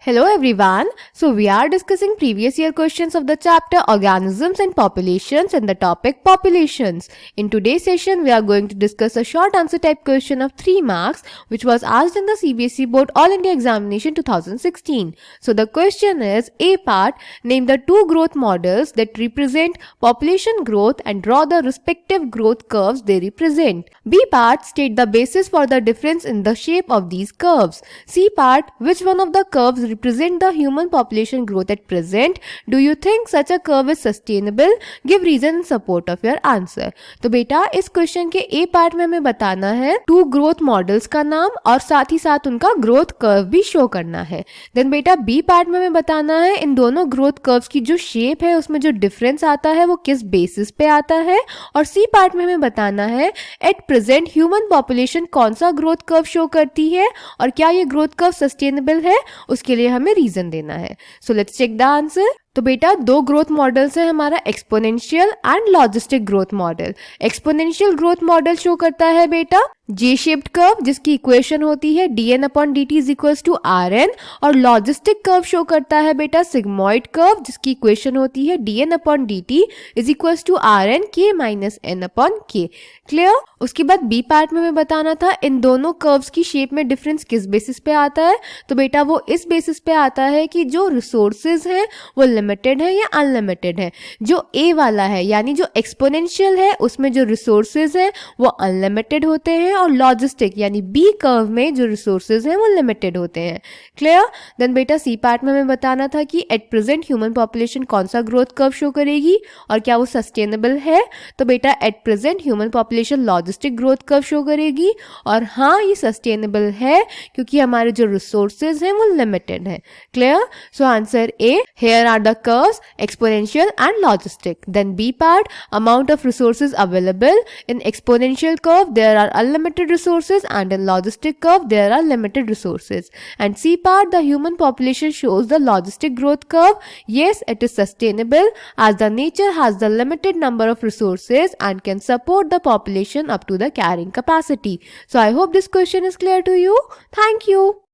Hello everyone. So we are discussing previous year questions of the chapter Organisms and Populations and the topic Populations. In today's session we are going to discuss a short answer type question of 3 marks which was asked in the CBSE Board All India Examination 2016. So the question is A part, name the two growth models that represent population growth and draw the respective growth curves they represent. B part, state the basis for the difference in the shape of these curves. C part, which one of the curves represent the human population growth at present? Do you think such a curve is sustainable? Give reason in support of your answer. तो बेटा इस question के ए part में हमें बताना है to growth models का नाम और साथ ही साथ उनका ग्रोथ कर्व भी शो करना है. देन बेटा बी पार्ट में हमें बताना है इन दोनों ग्रोथ कर्व्स की जो शेप है उसमें जो डिफरेंस आता है वो किस बेसिस पे आता है. और सी पार्ट में हमें बताना है एट प्रेजेंट ह्यूमन पॉपुलेशन कौन सा ग्रोथ कर्व शो करती है और क्या ये ग्रोथ कर्व सस्टेनेबल है, उसके लिए हमें रीजन देना है. So let's check the answer. तो बेटा दो ग्रोथ मॉडल्स है हमारा exponential and logistic growth model. Exponential growth model show करता है बेटा जे शेप्ड कर्व जिसकी इक्वेशन होती है dn/dt is equals to rn और लॉजिस्टिक कर्व शो करता है बेटा सिग्मॉइड कर्व जिसकी इक्वेशन होती है dn/dt is equals to rn k minus n/k. Clear. उसके बाद बी पार्ट में हमें बताना था इन दोनों कर्व्स की शेप में डिफरेंस किस बेसिस पे आता है. तो बेटा वो इस बेसिस पे आता है कि जो रिसोर्सेज हैं वो लिमिटेड है या अनलिमिटेड है. जो ए वाला है यानी जो एक्सपोनेंशियल है उसमें जो रिसोर्सेज है वो अनलिमिटेड होते हैं और लॉजिस्टिक यानी बी कर्व में जो रिसोर्सेज हैं वो लिमिटेड होते हैं. क्लियर. देन बेटा सी पार्ट में हमें बताना था कि एट प्रेजेंट ह्यूमन पॉपुलेशन कौन सा ग्रोथ कर्व शो करेगी और क्या वो सस्टेनेबल है. तो बेटा at present human population logistic growth curve show करेगी और हाँ ये सस्टेनेबल है क्योंकि हमारे जो रिसोर्सेज हैं वो लिमिटेड है. Clear. So answer A, here are the curves exponential and logistic. Then B part, amount of resources available. In exponential curve there are unlimited resources and in logistic curve there are limited resources. And C part, the human population shows the logistic growth curve. Yes, it is sustainable as the nature has the limited number of resources and can support the population up to the carrying capacity. So I hope this question is clear to you. Thank you.